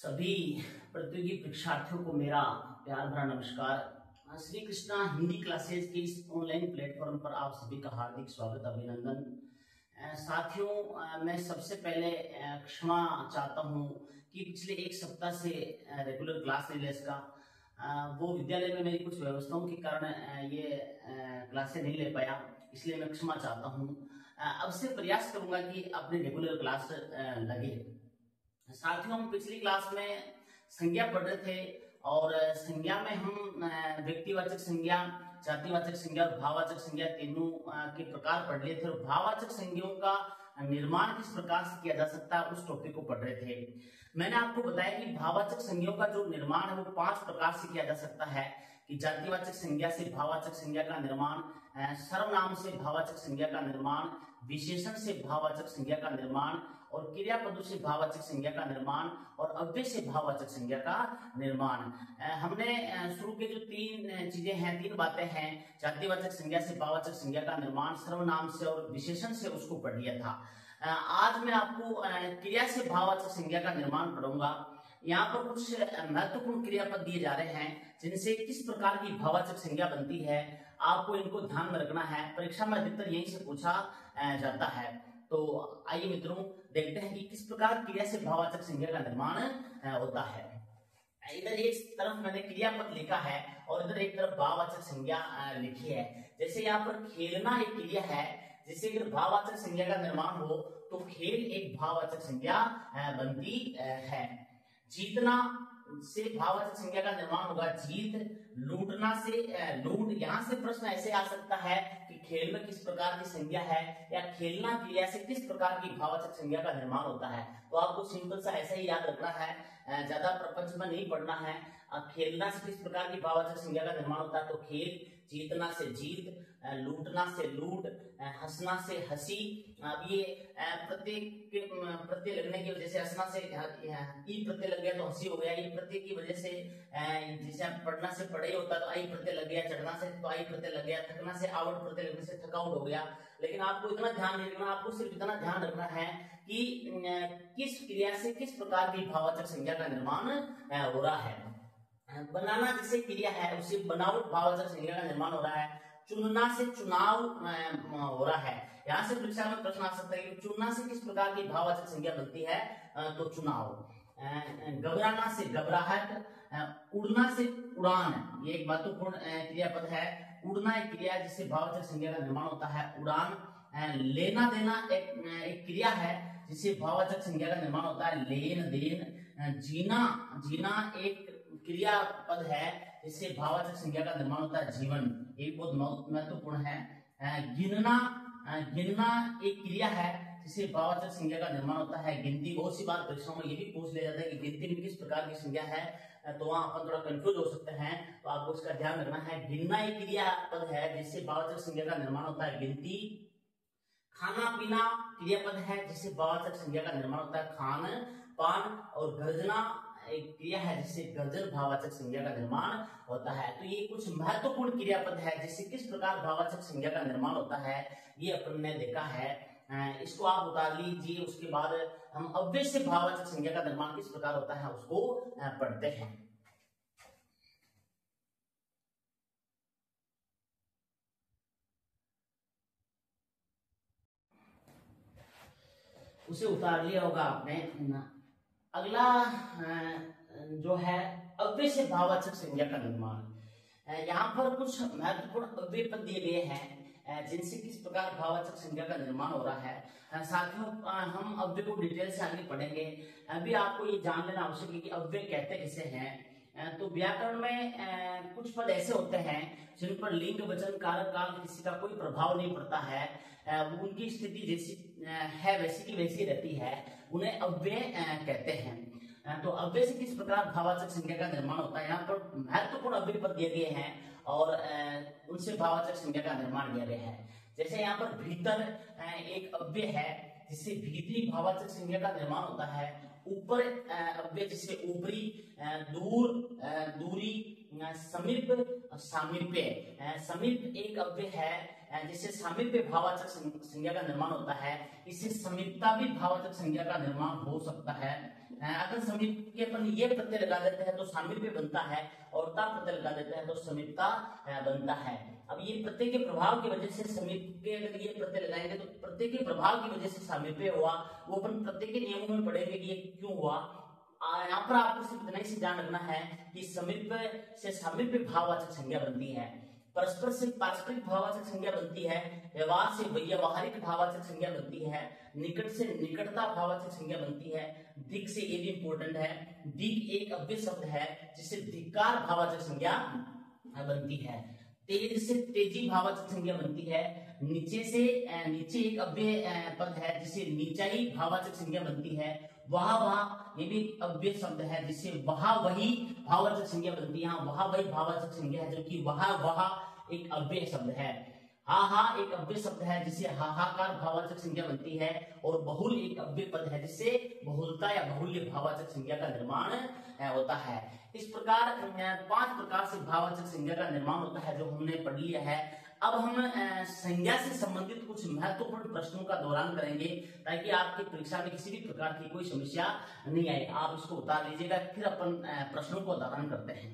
सभी प्रतियोगी परीक्षार्थियों को मेरा प्यार भरा नमस्कार। श्री कृष्णा हिंदी क्लासेज के इस ऑनलाइन प्लेटफॉर्म पर आप सभी का हार्दिक स्वागत, अभिनंदन। साथियों, मैं सबसे पहले क्षमा चाहता हूं कि पिछले एक सप्ताह से रेगुलर क्लास नहीं ले सका। वो विद्यालय में मेरी कुछ व्यवस्थाओं के कारण ये क्लासें नहीं ले पाया, इसलिए मैं क्षमा चाहता हूं। अब से प्रयास करूंगा कि अपने रेगुलर क्लास लगे। साथियों, हम पिछली क्लास में संज्ञा पढ़ रहे थे और संज्ञा में हम व्यक्तिवाचक संज्ञा, जातिवाचक संज्ञा और भाववाचक संज्ञा तीनों के प्रकार पढ़ लिए थे और भाववाचक संज्ञाओं का निर्माण किस प्रकार से किया जा सकता है उस टॉपिक को पढ़ रहे थे। मैंने आपको बताया कि भाववाचक संज्ञाओं का जो निर्माण है वो 5 प्रकार से किया जा सकता है कि जातिवाचक संज्ञा से भाववाचक संज्ञा का निर्माण, सर्वनाम से भाववाचक संज्ञा का निर्माण, विशेषण से भाववाचक संज्ञा का निर्माण और क्रियापदों से भाववाचक संज्ञा का निर्माण और अव्यय से भाववाचक संज्ञा का निर्माण। हमने शुरू के जो 3 चीजें हैं, 3 बातें हैं, जातिवाचक संज्ञा से भाववाचक संज्ञा का निर्माण, सर्वनाम से और विशेषण से, उसको पढ़ लिया था। आज मैं आपको क्रिया से भाववाचक संज्ञा का निर्माण पढ़ूंगा। यहाँ पर कुछ महत्वपूर्ण क्रियापद दिए जा रहे हैं जिनसे किस प्रकार की भाववाचक संज्ञा बनती है, आपको इनको ध्यान में रखना है। परीक्षा में अधिकतर यहीं से पूछा जाता है। तो आइए मित्रों, देखते हैं कि किस प्रकार क्रिया से भाववाचक संज्ञा का निर्माण होता है। इधर एक तरफ मैंने क्रियापद लिखा है और इधर एक तरफ भाववाचक संज्ञा लिखी है। जैसे यहाँ पर खेलना एक क्रिया है, जिससे अगर भाववाचक संज्ञा का निर्माण हो तो खेल एक भाववाचक संज्ञा बनती है। जीतना से भाववाचक संज्ञा का निर्माण होगा जीत। लूटना से लूट। यहाँ से प्रश्न ऐसे आ सकता है कि खेल में किस प्रकार की संज्ञा है या खेलना क्रिया से किस प्रकार की भाववाचक संज्ञा का निर्माण होता है। तो आपको सिंपल सा ऐसा ही याद रखना है, ज्यादा प्रपंच में नहीं पढ़ना है। खेलना से किस प्रकार की भाववाचक संज्ञा का निर्माण होता है, तो खेल। जीतना से जीत, लूटना से लूट, हंसना से हंसी। अब ये प्रत्यय लगने की वजह से हंसना से ई प्रत्यय लग गया तो हंसी हो गया। ई प्रत्यय की वजह से जैसे पढ़ना से पढ़ाई होता तो आई प्रत्यय लग गया, चढ़ना से तो आई प्रत्यय लग गया, थकना से आवट प्रत्यय लगने से थकाउट हो गया। लेकिन आपको इतना ध्यान नहीं रखना, आपको सिर्फ इतना ध्यान रखना है कि किस क्रिया से किस प्रकार की भाववाचक संज्ञा का निर्माण हो रहा है। बनाना जैसे क्रिया है, उससे बनावट भाववाचक संज्ञा का निर्माण हो रहा है। चुनना से चुनाव हो रहा है। यहाँ से परीक्षा में प्रश्न आ सकता है कि चुनना से किस प्रकार की भाववाचक संज्ञा बनती है, तो चुनाव। घबराना से घबराहट। उड़ना से उड़ान, ये एक महत्वपूर्ण क्रियापद है। उड़ना एक क्रिया जिससे भाववाचक संज्ञा का निर्माण होता है, उड़ान। लेना देना एक क्रिया है जिससे भाववाचक संज्ञा का निर्माण होता है, लेन देन। जीना एक क्रियापद है जिससे भाववाचक संज्ञा का निर्माण होता है, जीवन। एक बहुत महत्वपूर्ण है। गिनना एक क्रिया है जिससे भाववाचक संज्ञा का निर्माण होता है, गिनती। बहुत सी बार परीक्षाओं में ये भी पूछ लिया जाता है कि गिनती में किस प्रकार की संज्ञा है, तो वहां अपन थोड़ा कंफ्यूज हो सकते हैं, तो आपको इसका ध्यान रखना है। गिनना एक क्रियापद है जिससे भाववाचक संज्ञा का निर्माण होता है, गिनती। खाना पीना क्रियापद है जिससे भाववाचक संज्ञा का निर्माण होता है, खान पान। और गर्जना एक क्रिया है जिससे गर्जन भाववाचक संज्ञा का निर्माण होता है। तो ये कुछ महत्वपूर्ण क्रियापद है जिससे किस प्रकार भाववाचक संज्ञा का निर्माण होता है, ये अपन ने देखा है। इसको आप उतार लीजिए। उसके बाद हम अव्यय से भाववाचक संज्ञा का निर्माण किस प्रकार होता है उसको पढ़ते हैं। उसे उतार लिया होगा आपने। अगला जो है अव्यय से भाववाचक संज्ञा का निर्माण। यहाँ पर कुछ महत्वपूर्ण अव्यय पद दिए गए हैं जिनसे किस प्रकार भाववाचक संज्ञा का निर्माण हो रहा है। साथियों, हम अव्यय को डिटेल से आगे पढ़ेंगे। अभी आपको ये जान लेना आवश्यक है कि अव्यय कहते किसे हैं। तो व्याकरण में कुछ पद ऐसे होते हैं जिन पर लिंग, वचन, कारक, काल किसी का कोई प्रभाव नहीं पड़ता है, उनकी स्थिति जैसी है वैसी की वैसी रहती है, उन्हें अव्यय कहते हैं। तो अव्यय से किस प्रकार भाववाचक संज्ञा का निर्माण होता है, यहाँ पर महत्वपूर्ण अव्यय पद दिए गए हैं और उनसे भाववाचक संज्ञा का निर्माण किया गया है। जैसे यहाँ पर भीतर एक अव्यय है जिससे भीतरी भाववाचक संज्ञा का निर्माण होता है। ऊपर अव्यय जिससे ऊपरी, दूर दूरी, समीप, सामीप्य। समीप एक अव्यय है जिससे सामीप्य भाववाचक संज्ञा का निर्माण होता है। इससे समीपता भी भाववाचक संज्ञा का निर्माण हो सकता है। अगर समीप के अपन ये प्रत्यय लगा देते हैं तो सामीप्य बनता है, और ता प्रत्यय लगा देते हैं तो समीपता बनता है। अब ये प्रत्यय के प्रभाव की वजह से समीप के अगर ये प्रत्यय लगाएंगे तो प्रत्यय के प्रभाव की वजह से सामीप्य हुआ। वो अपन प्रत्यय के नियमों में पढ़ेंगे कि ये क्यों हुआ। यहाँ पर आपको सिर्फ इतना ही ध्यान रखना है कि समीप्य से सामीप्य भाववाचक संज्ञा बनती है, परस्पर से पारस्परिक भाववाचक संज्ञा बनती है, व्यवहार से व्यावहारिक भाववाचक संज्ञा बनती है, निकट से निकटता भाववाचक संज्ञा बनती है, दिक से, ये भी इंपॉर्टेंट है, दिक एक अव्यय शब्द है जिससे धिक्कार भाववाचक संज्ञा बनती है, तेज से तेजी भाववाचक संज्ञा बनती है, नीचे से नीचे एक अव्यय पद है जिससे नीचाई भाववाचक संज्ञा बनती है, वहा वहा ये भी अव्यय शब्द है जिससे वहा वही भाववाचक संज्ञा बनती है। वहा वही भाववाचक संज्ञा है, जबकि वहा वहा एक अव्यय शब्द है। हा हा एक अव्यय शब्द है जिससे हाहाकार भाववाचक संज्ञा बनती है, और बहुल एक अव्यय पद है जिससे बहुलता या बहुल्य भाववाचक संज्ञा का निर्माण होता है। इस प्रकार 5 प्रकार से भाववाचक संज्ञा का निर्माण होता है जो हमने पढ़ लिया है। अब हम संज्ञा से संबंधित कुछ महत्वपूर्ण प्रश्नों का दोहरान करेंगे ताकि आपकी परीक्षा में किसी भी प्रकार की कोई समस्या नहीं आए। आप इसको उतार लीजिएगा, फिर अपन प्रश्नों को दोहरान करते हैं।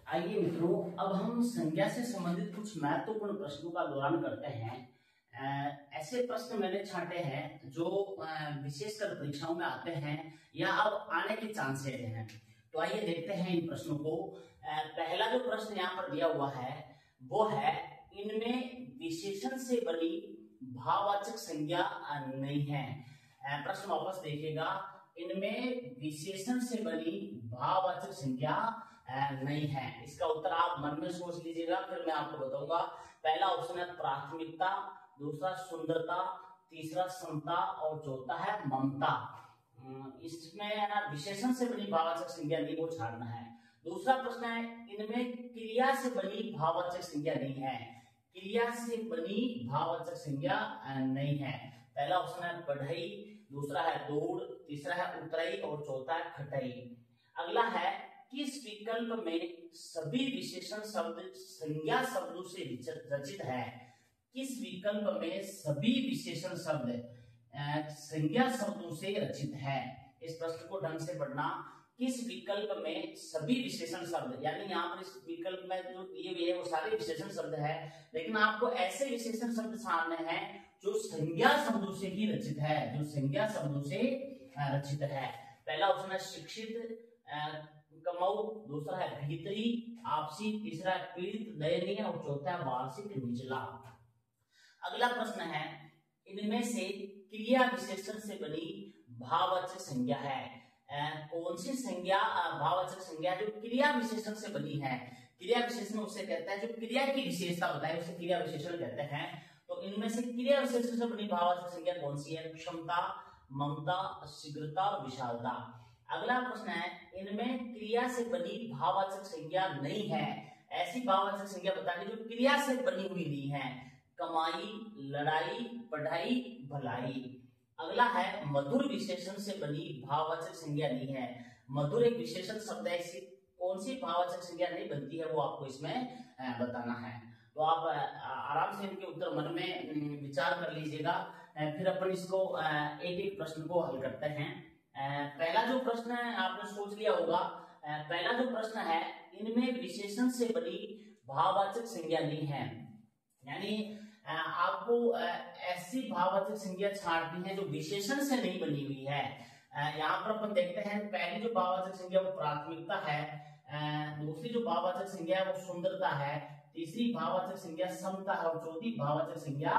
आइए मित्रों, अब हम संज्ञा से संबंधित कुछ महत्वपूर्ण प्रश्नों का दोहरान करते हैं। ऐसे प्रश्न मैंने छांटे हैं जो विशेषकर परीक्षाओं में आते हैं या अब आने के चांसेस हैं। तो आइए देखते हैं इन प्रश्नों को। पहला जो प्रश्न यहाँ पर दिया हुआ है वो है, इनमें विशेषण से बनी भाववाचक संज्ञा नहीं है। प्रश्न वापस देखिएगा, इनमें विशेषण से बनी भाववाचक संज्ञा नहीं है। इसका उत्तर आप मन में सोच लीजिएगा, फिर मैं आपको बताऊंगा। पहला ऑप्शन है प्राथमिकता, दूसरा सुंदरता, तीसरा समता और चौथा है ममता। इसमें विशेषण से बनी भाववाचक संज्ञा नहीं, वो छाड़ना है। दूसरा प्रश्न है, इनमें क्रिया से बनी भाववाचक संज्ञा नहीं है। क्रिया से बनी भाववाचक संज्ञा नहीं है। पहला ऑप्शन है बढ़ई, दूसरा है दौड़, तीसरा है उतराई और चौथा है खटाई। अगला है, किस विकल्प में सभी विशेषण शब्द संज्ञा शब्दों से रचित है। किस विकल्प में सभी विशेषण शब्द संज्ञा शब्दों से रचित है। इस प्रश्न को ढंग से पढ़ना। किस विकल्प में सभी विशेषण शब्द, यानी यहाँ पर इस विकल्प में जो दिए हुए है वो सारे विशेषण शब्द है, लेकिन आपको ऐसे विशेषण शब्द सामने हैं जो संज्ञा शब्दों से ही रचित है, जो संज्ञा शब्दों से रचित है। पहला ऑप्शन है शिक्षित, कमाऊ, दूसरा है भीतरी, आपसी, तीसरा है पीड़ित, दयनीय और चौथा है वार्षिक निचला। अगला प्रश्न है, इनमें से क्रिया विशेषण से बनी भाववाचक संज्ञा है। कौन सी संज्ञा भाववाचक संज्ञा जो क्रिया विशेषण से बनी है। क्रिया विशेषण उसे कहते हैं जो क्रिया की विशेषता बताए उसे क्रिया विशेषण कहते हैं। तो इनमें से क्रिया विशेषण से बनी भाववाचक संज्ञा कौन सी है। क्षमता, ममता, शीघ्रता और विशालता। अगला प्रश्न है, इनमें क्रिया से बनी भाववाचक संज्ञा नहीं है। ऐसी भाववाचक संज्ञा बतानी जो क्रिया से बनी हुई नहीं है। कमाई, लड़ाई, पढ़ाई, भलाई। अगला है, मधुर विशेषण से बनी भाववाचक संज्ञा नहीं है। मधुर एक विशेषण शब्द है, ऐसी कौन सी भाववाचक संज्ञा नहीं बनती है वो आपको इसमें बताना है। तो आप आराम से इनके उत्तर मन में विचार कर लीजिएगा, फिर अपन इसको एक एक प्रश्न को हल करते हैं। पहला जो प्रश्न है आपने सोच लिया होगा। पहला जो प्रश्न है, इनमें विशेषण से बनी भाववाचक संज्ञा नहीं है, यानी आपको ऐसी भाववाचक संज्ञा छांटनी है जो विशेषण से नहीं बनी हुई है। यहाँ पर अपन देखते हैं, पहली जो भाववाचक संज्ञा वो प्राथमिकता है, दूसरी जो भाववाचक संज्ञा है वो सुंदरता है, तीसरी भाववाचक संज्ञा समता है और चौथी भाववाचक संज्ञा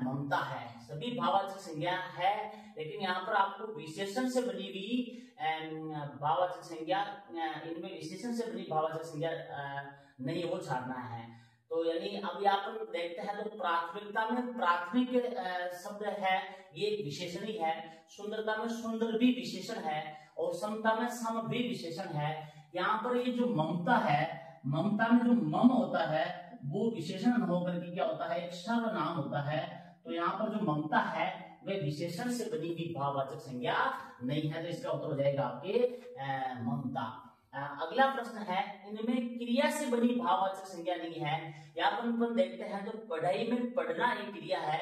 ममता है। सभी भाववाचक संज्ञा है, लेकिन यहाँ पर आपको विशेषण से बनी हुई भाववाचक संज्ञा, इनमें विशेषण से बनी भाववाचक संज्ञा नहीं, वो छाड़ना है। तो यानी अब यहाँ पर देखते हैं तो प्राथमिकता में प्राथमिक शब्द है, ये एक विशेषण ही है। सुंदरता में सुंदर भी विशेषण है और समता में सम भी विशेषण है। यहाँ पर ये जो ममता है, ममता में जो मम होता है वो विशेषण न होकर के क्या होता है, एक सर्वनाम होता है। तो यहाँ पर जो ममता है वे विशेषण से बनी हुई भाववाचक संज्ञा नहीं है, तो इसका उत्तर हो जाएगा आपके ममता। अगला प्रश्न है, इनमें क्रिया से बनी भाववाचक संज्ञा नहीं है। यहाँ पर अपन देखते हैं जो पढ़ाई में पढ़ना एक क्रिया है,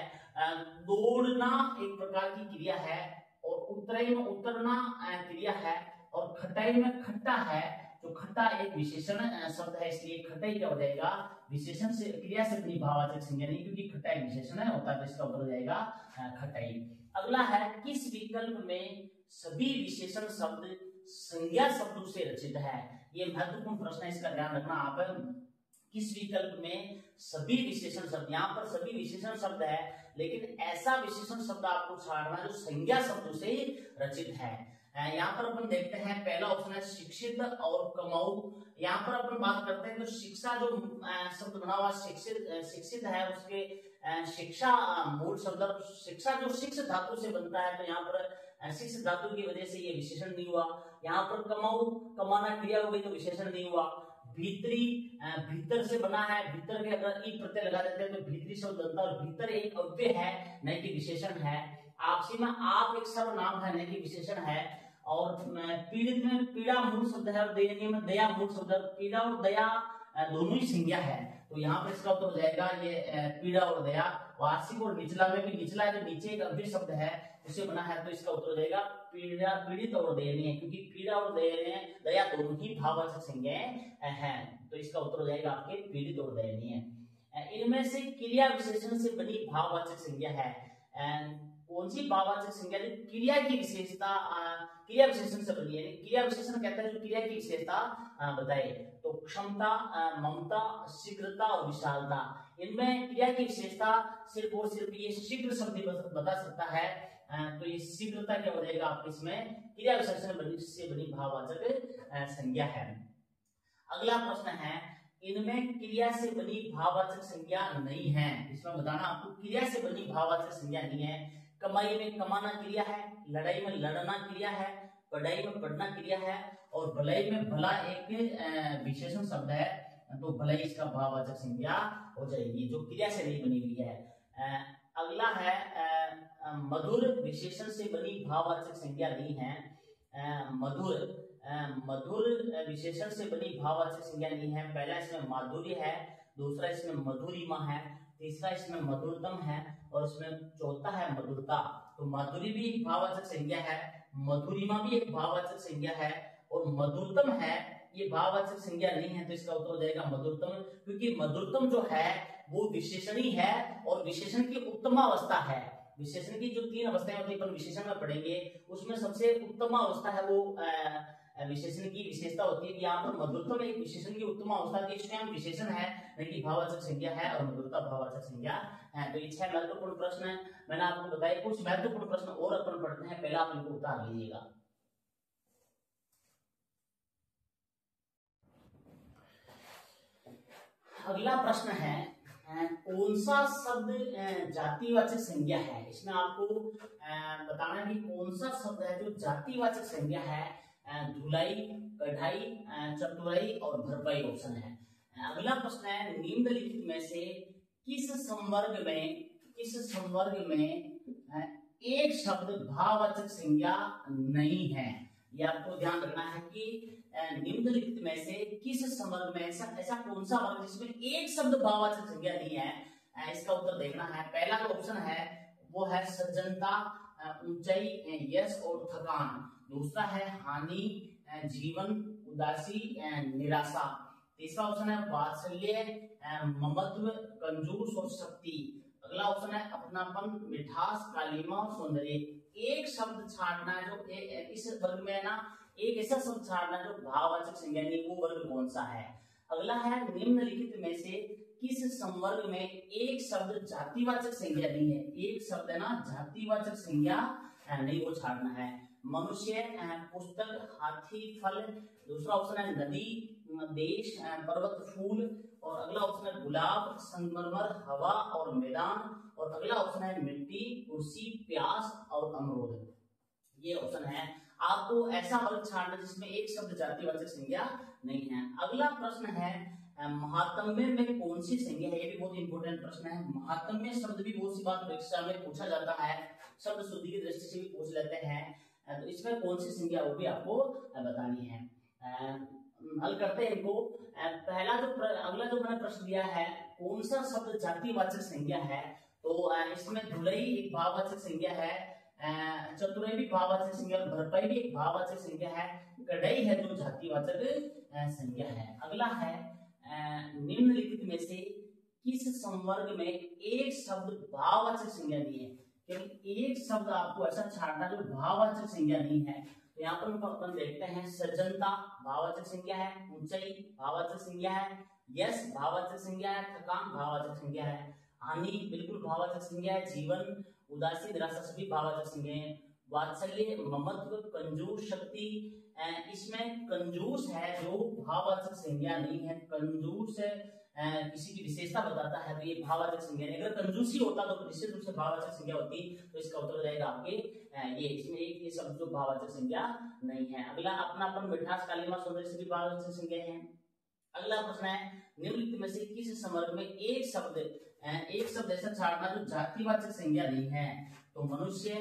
दौड़ना एक प्रकार की क्रिया है, और उतराई में उतरना क्रिया है, और खटाई में खट्टा है। तो खट्टा एक विशेषण शब्द है, इसलिए खटाई क्या हो जाएगा, विशेषण से क्रिया से बनी भाववाचक संज्ञा नहीं, क्योंकि खट्टा एक विशेषण है होता है, तो इसका उत्तर हो जाएगा खटाई। अगला है, किस विकल्प में सभी विशेषण शब्द संज्ञा शब्दों से रचित है। ये महत्वपूर्ण प्रश्न है, इसका ध्यान रखना आप। किस विकल्प में सभी विशेषण शब्द, यहाँ पर सभी विशेषण शब्द है, लेकिन ऐसा विशेषण शब्द आपको छाड़ना जो संज्ञा शब्दों से रचित है। यहाँ पर अपन देखते हैं पहला ऑप्शन है शिक्षित और कमाऊ। यहाँ पर अपन बात करते हैं तो शिक्षा जो शब्द बना हुआ शिक्षित है, उसके शिक्षा मूल शब्द, शिक्षा जो शिक्ष धातु से बनता है, तो यहाँ पर शिक्ष धातु की वजह से ये विशेषण नहीं हुआ। यहाँ पर कमाऊ, कमाना क्रिया हो गई तो विशेषण नहीं हुआ। भीतरी, भीतर से बना है, भीतर के अगर ई प्रत्यय लगा देते हैं तो भीतरी शब्द बनता है, और भीतर एक अव्यय है न कि विशेषण है। आपसी में आप एक सर्वनाम है न कि विशेषण है। और पीड़ित में पीड़ा मूल शब्द है, और दयनीय में दया मूल शब्द है। पीड़ा और दया दोनों ही संज्ञा है, तो यहाँ पर इसका उत्तर हो जाएगा ये पीड़ा और दया। वार्षिक और निचला में भी निचला जो नीचे एक अव्यय शब्द है उसे बना है, तो इसका उत्तर हो जाएगा पीड़ा, पीड़ित और दयनीय, क्योंकि पीड़ा और दया दोनों ही भाववाचक संज्ञाएं हैं, तो इसका उत्तर हो जाएगा आपके पीड़ित और दयनीय। इनमें से क्रिया विशेषण से बनी भाववाचक संज्ञा है कौन सी भाववाचक संज्ञा जो क्रिया की विशेषता क्रिया विशेषण से बनी है। क्रिया विशेषण कहता है जो क्रिया की विशेषता बताए, तो क्षमता, ममता, शीघ्रता और विशालता। इनमें क्रिया की विशेषता सिर्फ और सिर्फ ये शीघ्र शब्द बता सकता है, तो ये शीघ्रता क्या हो जाएगा आपके इसमें क्रिया विशेषण से बनी भाववाचक संज्ञा है। अगला प्रश्न है, इनमें क्रिया से बनी भाववाचक संज्ञा नहीं है। इसमें बताना आपको क्रिया से बनी भाववाचक संज्ञा नहीं है। कमाई में कमाना क्रिया है, लड़ाई में लड़ना क्रिया है, पढ़ाई में पढ़ना क्रिया है, और भलाई में भला एक विशेषण शब्द है, तो भलाई इसका भाववाचक संज्ञा हो जाएगी, जो क्रिया से नहीं बनी हुई है। अगला है, मधुर विशेषण से बनी भाववाचक संज्ञा नहीं है। मधुर विशेषण से बनी भाववाचक संज्ञा नहीं है। पहला इसमें माधुर्य है, दूसरा इसमें मधुरिमा है, तीसरा इसमें मधुरतम है, और इसमें चौथा है मधुरता। तो माधुरी भी एक भाववाचक संज्ञा है, मधुरिमा भी एक भाववाचक संज्ञा है, और मधुरतम है ये भाववाचक संज्ञा नहीं है, तो इसका उत्तर हो जाएगा मधुरतम, क्योंकि मधुरतम जो है वो विशेषणी है, और विशेषण की उत्तम अवस्था है। विशेषण की जो 3 अवस्थाएं होती है अपन विशेषण में पढ़ेंगे, उसमें सबसे उत्तम अवस्था है वो विशेषण की विशेषता होती है। यहाँ पर मधुरतम एक विशेषण की उत्तम अवस्था की स्वयं विशेषण है, न कि भाववाचक संज्ञा है, और मधुरता भाववाचक संज्ञा है। तो ये 6 महत्वपूर्ण प्रश्न है, मैंने आपको बताया। कुछ महत्वपूर्ण प्रश्न और अपन पढ़ते हैं, पहला आप इनको उतार लीजिएगा। अगला प्रश्न है, कौन सा शब्द जातिवाचक संज्ञा है। इसमें आपको बताना है कि कौन सा शब्द है जो जातिवाचक संज्ञा है। धुलाई, कढ़ाई, चतुराई और भरपाई ऑप्शन है। अगला प्रश्न है, निम्नलिखित में से किस संवर्ग में एक शब्द भाववाचक संज्ञा नहीं है। ये आपको ध्यान रखना है कि निम्नलिखित में से किस संवर्ग में ऐसा कौन सा वर्ग जिसमें एक शब्द भाववाचक संज्ञा नहीं है, इसका उत्तर देखना है। पहला जो ऑप्शन है वो है सज्जनता, ऊंचाई, यश और थकान। दूसरा है हानि, जीवन, उदासी, निराशा। तीसरा ऑप्शन है वात्सल्य, ममत्व, कंजूस और शक्ति। अगला ऑप्शन है अपनापन, मिठास, कालीमा और सौंदर्य। एक शब्द छाड़ना है जो इस वर्ग में है ना, एक ऐसा शब्द छाड़ना जो भाववाचक संज्ञा नहीं, वो वर्ग कौन सा है। अगला है, निम्नलिखित में से किस संवर्ग में एक शब्द जातिवाचक संज्ञा नहीं है। एक शब्द है ना जातिवाचक संज्ञा नहीं, वो छाड़ना है। मनुष्य, पुस्तक, हाथी, फल। दूसरा ऑप्शन है नदी, देश, पर्वत, फूल। और अगला ऑप्शन है गुलाब, संगमरमर, हवा और मैदान। और अगला ऑप्शन है मिट्टी, कुर्सी, प्यास और अमरूद। ये ऑप्शन है। आपको ऐसा वर्ग छाड़ना जिसमें एक शब्द जातिवाचक संज्ञा नहीं है। अगला प्रश्न है, महात्म्य में कौन सी संज्ञा है, ये भी बहुत इंपॉर्टेंट प्रश्न है। महात्म्य शब्द भी बहुत सी बार परीक्षा में पूछा जाता है, शब्द शुद्धि की दृष्टि से भी पूछ लेते हैं, तो इसमें कौन सी संज्ञा वो भी आपको बतानी है। हल करते हैं इनको। अगला जो मैंने प्रश्न दिया है, कौन सा शब्द जातिवाचक संज्ञा है, तो इसमें धुलई एक भाववाचक संज्ञा है, चतुराई भी भाववाचक संज्ञा, भरपाई भी एक भाववाचक संज्ञा है, कढ़ाई है जो जातिवाचक संज्ञा है। अगला है निम्नलिखित में से किस संवर्ग में एक शब्द भाववाचक संज्ञा नहीं है, क्योंकि एक शब्द आपको ऐसा छांटना जो भाववाचक संज्ञा नहीं है। तो यहाँ पर अपन देखते हैं, सज्जनता भाववाचक संज्ञा है, ऊंचाई भाववाचक संज्ञा है, यश भाववाचक संज्ञा है, थकान भाववाचक संज्ञा है, हानि बिल्कुल भाववाचक संज्ञा है, जीवन, उदासी, निराशा सभी भाववाचक संज्ञा है, वात्सल्य, ममत्व, कंजूस, शक्ति, इसमें कंजूस है जो भाववाचक संज्ञा नहीं है। कंजूस किसी की विशेषता बताता है तो ये भाववाचक संज्ञा नहीं। अगर कंजूसी होता तो निश्चित रूप से भाववाचक संज्ञा होती, तो इसका उत्तर हो जाएगा आपके ये, इसमें एक ये शब्द जो भाववाचक संज्ञा नहीं है। अगला अपनापन, मिठास, कालिमा, सौंदर्य सभी भाववाचक संज्ञा है। अगला प्रश्न है, निम्नलिखित में से किस समर्ग में एक शब्द ऐसा छाड़ना जो जातिवाचक संज्ञा नहीं है, तो मनुष्य,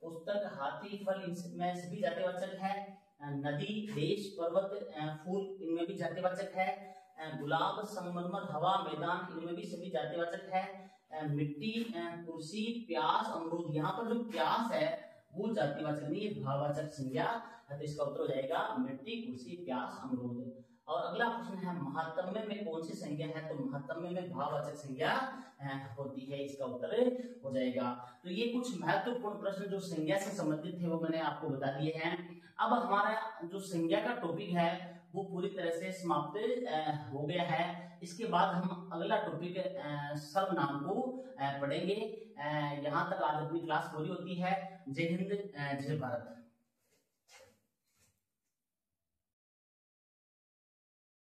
पुस्तक, हाथी, फल, इनमें सभी जातिवाचक है, नदी, देश, पर्वत, फूल, इनमें भी जातिवाचक है, गुलाब, संगमरमर, हवा, मैदान, इनमें भी सभी जातिवाचक है, मिट्टी, कुर्सी, प्यास, अमरूद, यहाँ पर जो प्यास है वो जातिवाचक नहीं है, भाववाचक संज्ञा, तो इसका उत्तर हो जाएगा मिट्टी, कुर्सी, प्यास, अमरूद। और अगला प्रश्न है, महात्म्य में कौन सी संज्ञा है, तो महात्म्य में भाववाचक संज्ञा होती है, इसका उत्तर हो जाएगा। तो ये कुछ महत्वपूर्ण प्रश्न जो संज्ञा से संबंधित थे वो मैंने आपको बता दिए हैं। अब हमारा जो संज्ञा का टॉपिक है वो पूरी तरह से समाप्त हो गया है। इसके बाद हम अगला टॉपिक सर्वनाम को पढ़ेंगे। यहाँ तक आज अपनी क्लास पूरी होती है। जय हिंद, जय भारत।